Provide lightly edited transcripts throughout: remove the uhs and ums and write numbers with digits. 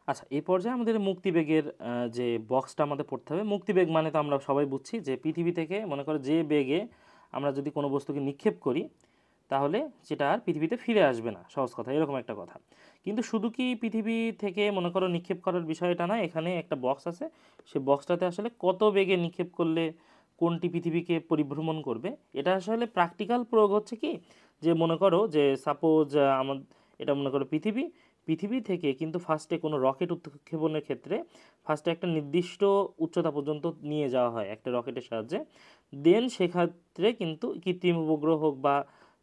আচ্ছা, এই পর্যায়ে আমাদের মুক্তিবেগের যে বক্সটা আমাদের পড়তে হবে। মুক্তিবেগ মানে তো আমরা সবাই বুঝছি যে পৃথিবী থেকে মনে করো যে বেগে আমরা যদি কোনো বস্তুকে নিক্ষেপ করি তাহলে সেটা আর পৃথিবীতে ফিরে আসবে না, সহজ কথা, এরকম একটা কথা। কিন্তু শুধু কি পৃথিবী থেকে মনে করো নিক্ষেপ করার বিষয়টা না, এখানে একটা বক্স আছে, সে বক্সটাতে আসলে কত বেগে নিক্ষেপ করলে কোনটি পৃথিবীকে পরিভ্রমণ করবে, এটা আসলে প্র্যাকটিক্যাল প্রয়োগ হচ্ছে কি, যে মনে করো যে সাপোজ আমার এটা মনে করো পৃথিবী, পৃথিবী থেকে কিন্তু ফার্স্টে কোনো রকেট উৎক্ষেপণের ক্ষেত্রে ফার্স্টে একটা নির্দিষ্ট উচ্চতা পর্যন্ত নিয়ে যাওয়া হয় একটা রকেটের সাহায্যে। দেন সেক্ষেত্রে কিন্তু কৃত্রিম উপগ্রহ হোক বা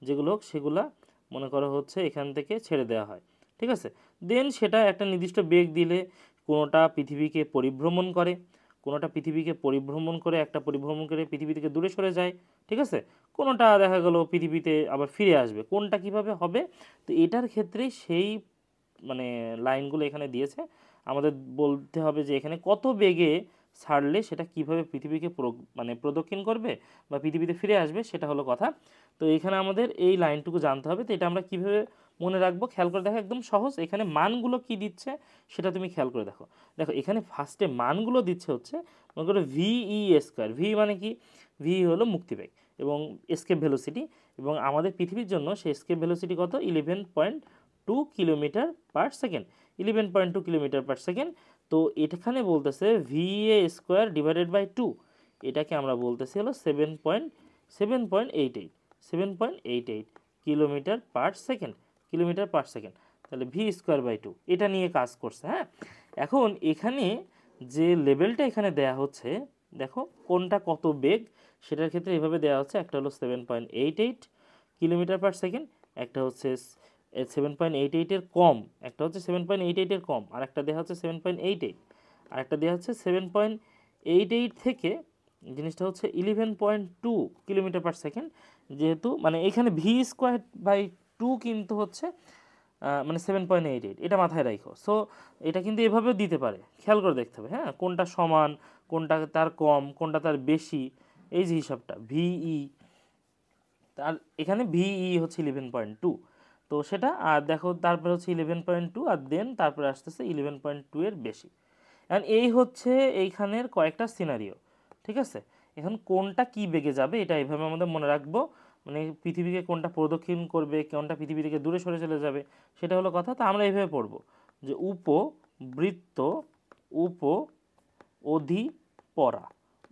যেগুলো হোক সেগুলা মনে করা হচ্ছে এখান থেকে ছেড়ে দেওয়া হয়, ঠিক আছে। দেন সেটা একটা নির্দিষ্ট বেগ দিলে কোনোটা পৃথিবীকে পরিভ্রমণ করে, কোনোটা পৃথিবীকে পরিভ্রমণ করে একটা পরিভ্রমণ করে পৃথিবী থেকে দূরে সরে যায়, ঠিক আছে। কোনোটা দেখা গেল পৃথিবীতে আবার ফিরে আসবে, কোনটা কিভাবে হবে। তো এটার ক্ষেত্রে সেই মানে লাইনগুলো এখানে দিয়েছে, আমাদের বলতে হবে যে এখানে কত বেগে ছাড়লে সেটা কিভাবে পৃথিবীকে মানে প্রদক্ষিণ করবে বা পৃথিবীতে ফিরে আসবে, সেটা হলো কথা। তো এখানে আমাদের এই লাইনটুকু জানতে হবে। তো এটা আমরা কিভাবে মনে রাখবো, খেয়াল করে দেখো, একদম সহজ। এখানে মানগুলো কি দিচ্ছে সেটা তুমি খেয়াল করে দেখো। দেখো এখানে ফার্স্টে মানগুলো দিচ্ছে হচ্ছে মনে করো ভিই স্কোয়ার। ভি মানে কি, ভি হলো মুক্তিবেগ এবং এসকেপ ভেলোসিটি, এবং আমাদের পৃথিবীর জন্য সেই এসকেপ ভেলোসিটি কত, 11.2 kilometre per second, 11.2 kilometre per second. তো এখানে বলতেছে ভি এ স্কোয়ার ডিভাইডেড বাই 2, এটাকে আমরা বলতেছি হলো 7.88, 7.88 kilometre per second, kilometre per second. তাহলে ভি স্কোয়ার বাই 2 এটা নিয়ে কাজ করছে। হ্যাঁ, এখন এখানে যে লেভেলটা এখানে দেয়া হচ্ছে, দেখো কোনটা কত বেগ, সেটার ক্ষেত্রে এভাবে দেওয়া হচ্ছে, একটা হলো 7.88 কিলোমিটার পার সেকেন্ড, একটা হচ্ছে 7.88-এর কম, একটা হচ্ছে 7.88-এর কম, আর একটা দেওয়া হচ্ছে 7.88, আর একটা দেওয়া হচ্ছে 7.88 থেকে জিনিসটা হচ্ছে 11.2 কিলোমিটার পার সেকেন্ড। যেহেতু মানে এখানে ভি স্কোয়ার বাই 2 কিন্তু হচ্ছে মানে 7.88, এটা মাথায় রাখো। সো এটা কিন্তু এভাবেও দিতে পারে, খেয়াল করে দেখতে হবে। হ্যাঁ, কোনটা সমান, কোনটা তার কম, কোনটা তার বেশি, এই যে হিসাবটা ভিই, তার এখানে ভিই হচ্ছে 11.2। তো সেটা আর দেখো, তারপরে হচ্ছে 11.2, আর দেন তারপরে আসতেছে 11.2 এর বেশি। এখন এই হচ্ছে এইখানের কয়েকটা সিনারিও, ঠিক আছে। এখন কোনটা কি বেগে যাবে এটা এইভাবে আমাদের মনে রাখবো, মানে পৃথিবীকে কোনটা প্রদক্ষিণ করবে, কোনটা পৃথিবী থেকে দূরে সরে চলে যাবে, সেটা হলো কথা। তো আমরা এইভাবে পড়বো যে উপবৃত্ত, উপ অধিপরা,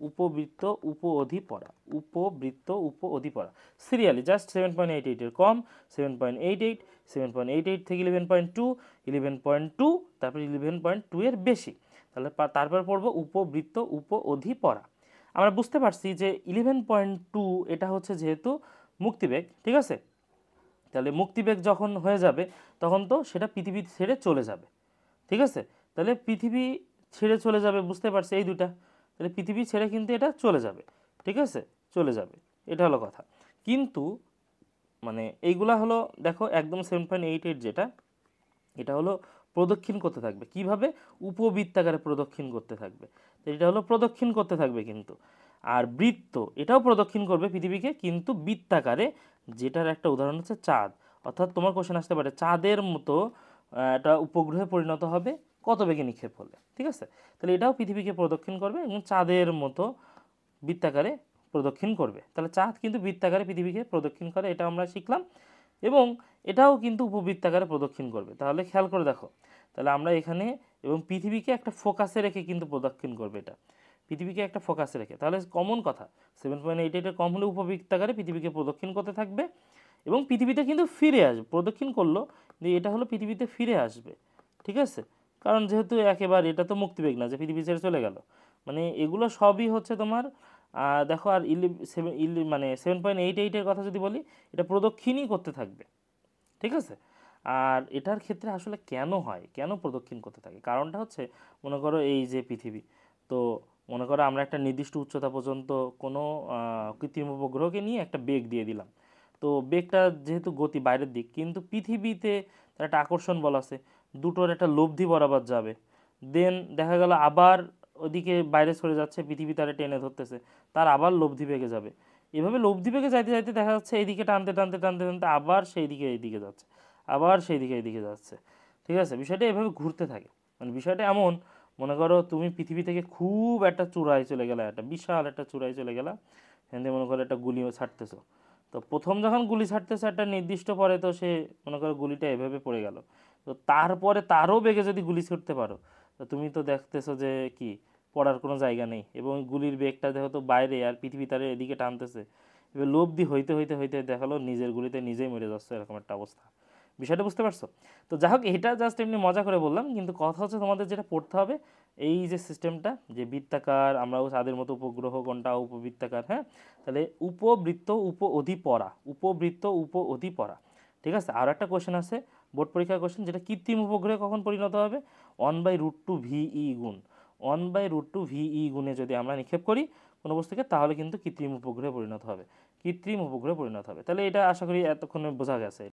উপবৃত্ত উপ অধিপরা, উপবৃত্ত উপ অধিপরা, সিরিয়ালি জাস্ট 7.88-এর কম 7.88, 7.88 থেকে 11.2, 11.2, তারপর 11.2 এর বেশি। তাহলে তারপর পড়বো উপবৃত্ত উপ অধিপরা। আমরা বুঝতে পারছি যে 11.2 এটা হচ্ছে যেহেতু মুক্তিবেগ, ঠিক আছে। তাহলে মুক্তিবেগ যখন হয়ে যাবে তখন তো সেটা পৃথিবী ছেড়ে চলে যাবে, ঠিক আছে। তাহলে পৃথিবী ছেড়ে চলে যাবে, বুঝতে পারছি এই দুটা, তাহলে পৃথিবী ছেড়ে কিন্তু এটা চলে যাবে, ঠিক আছে, চলে যাবে, এটা হলো কথা। কিন্তু মানে এইগুলা হলো দেখো একদম 7.88 যেটা, এটা হলো প্রদক্ষিণ করতে থাকবে কিভাবে, উপবৃত্তাকারে প্রদক্ষিণ করতে থাকবে। তো এটা হলো প্রদক্ষিণ করতে থাকবে কিন্তু। আর বৃত্ত এটাও প্রদক্ষিণ করবে পৃথিবীকে কিন্তু বৃত্তাকারে, যেটার একটা উদাহরণ হচ্ছে চাঁদ। অর্থাৎ তোমার কোশ্চেন আসতে পারে চাঁদের মতো এটা উপগ্রহে পরিণত হবে কত বেগে নিক্ষেপ হলে, ঠিক আছে। তাহলে এটাও পৃথিবীকে প্রদক্ষিণ করবে এবং চাঁদের মতো বৃত্তাকারে প্রদক্ষিণ করবে। তাহলে চাঁদ কিন্তু বৃত্তাকারে পৃথিবীকে প্রদক্ষিণ করে, এটা আমরা শিখলাম। এবং এটাও কিন্তু উপবৃত্তাকারে প্রদক্ষিণ করবে। তাহলে খেয়াল করে দেখো, তাহলে আমরা এখানে এবং পৃথিবীকে একটা ফোকাসে রেখে কিন্তু প্রদক্ষিণ করবে এটা, পৃথিবীকে একটা ফোকাসে রেখে। তাহলে কমন কথা, 7.88-এর কম হলে উপবৃত্তাকারে পৃথিবীকে প্রদক্ষিণ করতে থাকবে এবং পৃথিবীতে কিন্তু ফিরে আসবে, প্রদক্ষিণ করলো যে এটা হলো পৃথিবীতে ফিরে আসবে, ঠিক আছে। কারণ যেহেতু একেবারে এটা তো মুক্তিবেগ না যে পৃথিবী ছেড়ে চলে গেল, মানে এগুলো সবই হচ্ছে তোমার দেখো। আর মানে 7.88-এর কথা যদি বলি, এটা প্রদক্ষিণই করতে থাকবে, ঠিক আছে। আর এটার ক্ষেত্রে আসলে কেন হয়, কেন প্রদক্ষিণ করতে থাকে, কারণটা হচ্ছে মনে করো এই যে পৃথিবী, তো মনে করো আমরা একটা নির্দিষ্ট উচ্চতা পর্যন্ত কোনো কৃত্রিম উপগ্রহকে নিয়ে একটা বেগ দিয়ে দিলাম। তো বেগটা যেহেতু গতি বাইরের দিক, কিন্তু পৃথিবীতে তার একটা আকর্ষণ বল আছে, দুটোর একটা লব্ধি বরাবর যাবে। দেন দেখা গেল আবার ওদিকে বাইরে সরে যাচ্ছে, পৃথিবী তারে টেনে ধরতেছে, তার আবার লব্ধি বেগে যাবে। এভাবে লব্ধি বেগে যাইতে যাইতে দেখা যাচ্ছে এইদিকে টানতে টানতে টানতে টানতে আবার সেই দিকে এইদিকে যাচ্ছে, আবার সেই দিকে এইদিকে যাচ্ছে, ঠিক আছে। বিষয়টা এভাবে ঘুরতে থাকে। মানে বিষয়টা এমন, মনে করো তুমি পৃথিবী থেকে খুব একটা চূড়ায় চলে গেলা, একটা বিশাল একটা চূড়ায় চলে গেলা, এখান থেকে মনে করো একটা গুলিও ছাড়তেছো। তো প্রথম যখন গুলি ছাড়তেছে একটা নির্দিষ্ট পরে, তো সে মনে করো গুলিটা এভাবে পড়ে গেল, তো তারপরে তারও বেগে যদি গুলি ছুটতে পারো, তো তুমি তো দেখতেছো যে কি পড়ার কোনো জায়গা নেই, এবং গুলির বেগটা দেখো তো বাইরে, আর পৃথিবী তারে এদিকে টানতেছে। এবার লোভ দি হইতে হইতে হইতে দেখালো নিজের গুলিতে নিজেই মরে যাচ্ছে, এরকম একটা অবস্থা। বিষয়টা বুঝতে পারছো? তো যাই হোক, এটা জাস্ট এমনি মজা করে বললাম, কিন্তু কথা হচ্ছে তোমাদের যেটা পড়তে হবে, এই যে সিস্টেমটা, যে বৃত্তাকার, আমরাও চাঁদের মতো উপগ্রহ কোনটা, উপবৃত্তাকার, হ্যাঁ। তাহলে উপবৃত্ত উপ অধিপরা, উপবৃত্ত উপ অধিপরা, ঠিক আছে। আর একটা কোশ্চেন আছে বোর্ড পরীক্ষার কোশ্চেন, যেটা কৃত্রিম উপগ্রহে কখন পরিণত হবে? 1/√2 VE গুণ, 1/√2 VE গুণে যদি আমরা নিক্ষেপ করি কোনো বস্তুকে, তাহলে কিন্তু কৃত্রিম উপগ্রহে পরিণত হবে, কৃত্রিম উপগ্রহে পরিণত হবে। তাহলে এটা আশা করি এতক্ষণে বোঝা গেছে।